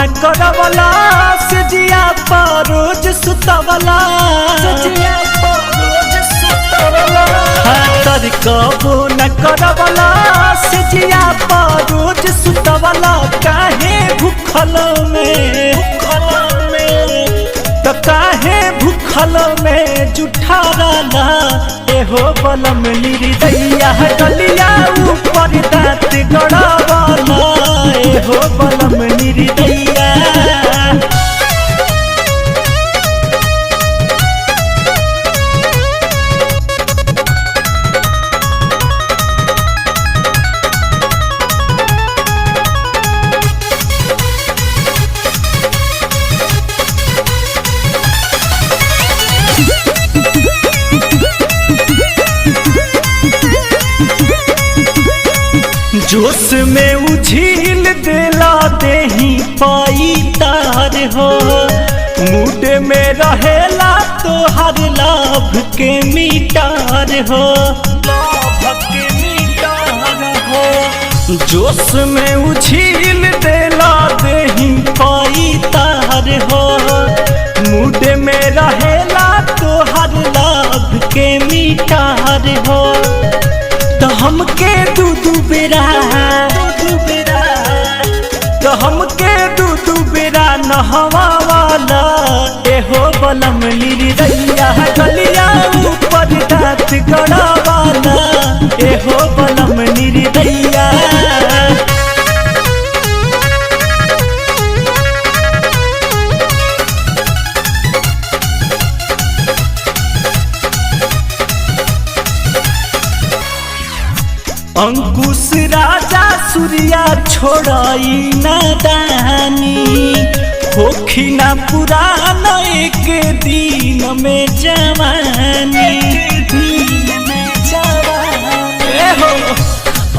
न करवला से जिया पर रोज सुतवला तर कबो न करवला से जिया पर रोज सुतवला काहे भूखल में तो काहे भूखल में जुठा रहला एहो बलम निर्दया गलिया ऊपर दाँत गड़ावला एहो बलम निर्दया। जोश में उछील दिला देही पाई तार हो मूड में रहेला तो हर लाभ के मीटार हो जोश में उछील दिला देही पाई तार हो मूड में रहेला तो हर लाभ के मीटार हो तो हमके दूधू बेरा तो हमके दूधू बेरा नहवा वाला एहो बलम निर्दया गलिया ऊपर दाँत गड़ावला एहो बलम निर्दया। अंकुश राजा सूर्या छोड़ाई नादानी होखी ना पुराना एक दिन में जवानी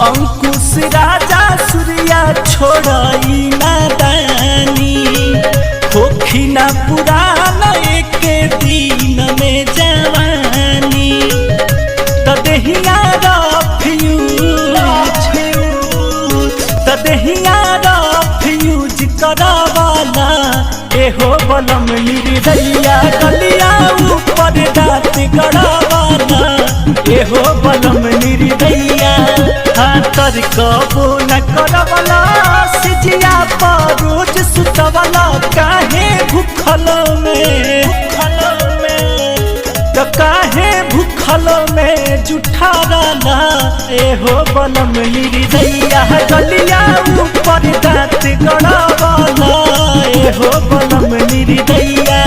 अंकुश राजा सूर्या छोड़ाई नादानी होखी ना पुराना एक दिन में जवानी तो देहिया फ्यूज करावला एहो बलम निर्दया गलिया ऊपर दाँत गड़ावला एहो बलम निर्दया। तर कबो न करवला से जिया पर रोज सुतवला काहे भूखल में तो काहे भूखल में जुठा रहला एहो बलम निर्दया गलिया ऊपर दाँत गड़ावला एहो बलम निर्दया।